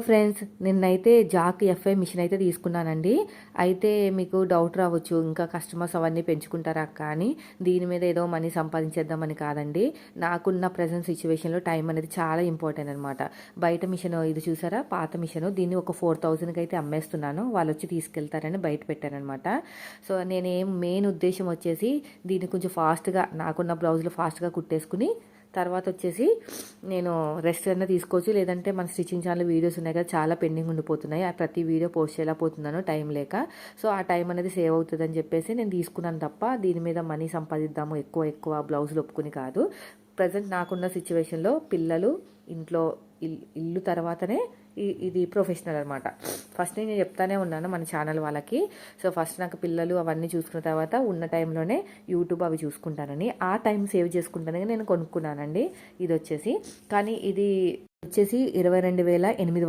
Friends, నిన్నైతే Jack FI machine అయితే తీసుకున్నానండి. అయితే మీకు డౌట్ రావచ్చు, ఇంకా కస్టమర్స్ అవన్నీ పెంచుకుంటారా అక్క అని. దీని మీద ఏదో మనీ సంపాదించేద్దామని కాదండి. నాకున్న ప్రజెంట్ సిచ్యువేషన్లో టైం అనేది చాలా ఇంపార్టెంట్ అనమాట. బయట మిషన్ ఇది చూసారా, పాత మిషన్, దీన్ని ఒక 4000కి అయితే అమ్మేస్తున్నాను. వాళ్ళు వచ్చి తీసుకెళ్తారని బయట పెట్టారనమాట. సో నేనేం మెయిన్ ఉద్దేశం వచ్చేసి దీన్ని కొంచెం ఫాస్ట్గా, నాకున్న బ్లౌజులు ఫాస్ట్గా కుట్టేసుకుని తర్వాత వచ్చేసి నేను రెస్ట్ అయినా తీసుకోవచ్చు. లేదంటే మన స్టిచ్చింగ్ ఛానల్ వీడియోస్ ఉన్నాయి కదా, చాలా పెండింగ్ ఉండిపోతున్నాయి. ఆ ప్రతి వీడియో పోస్ట్ చేయలేకపోతున్నాను టైం లేక. సో ఆ టైం అనేది సేవ్ అవుతుందని చెప్పేసి నేను తీసుకున్నాను తప్ప దీని మీద మనీ సంపాదిద్దాము ఎక్కువ ఎక్కువ బ్లౌజులు ఒప్పుకుని కాదు. ప్రజెంట్ నాకున్న సిచ్యువేషన్లో పిల్లలు, ఇంట్లో ఇల్లు తర్వాతనే ఇది ప్రొఫెషనల్ అనమాట. ఫస్ట్ నేను చెప్తానే ఉన్నాను మన ఛానల్ వాళ్ళకి. సో ఫస్ట్ నాకు పిల్లలు అవన్నీ చూసుకున్న తర్వాత ఉన్న టైంలోనే యూట్యూబ్ అవి చూసుకుంటానని, ఆ టైం సేవ్ చేసుకుంటానని నేను కొనుక్కున్నానండి. ఇది వచ్చేసి, కానీ ఇది వచ్చేసి 22,800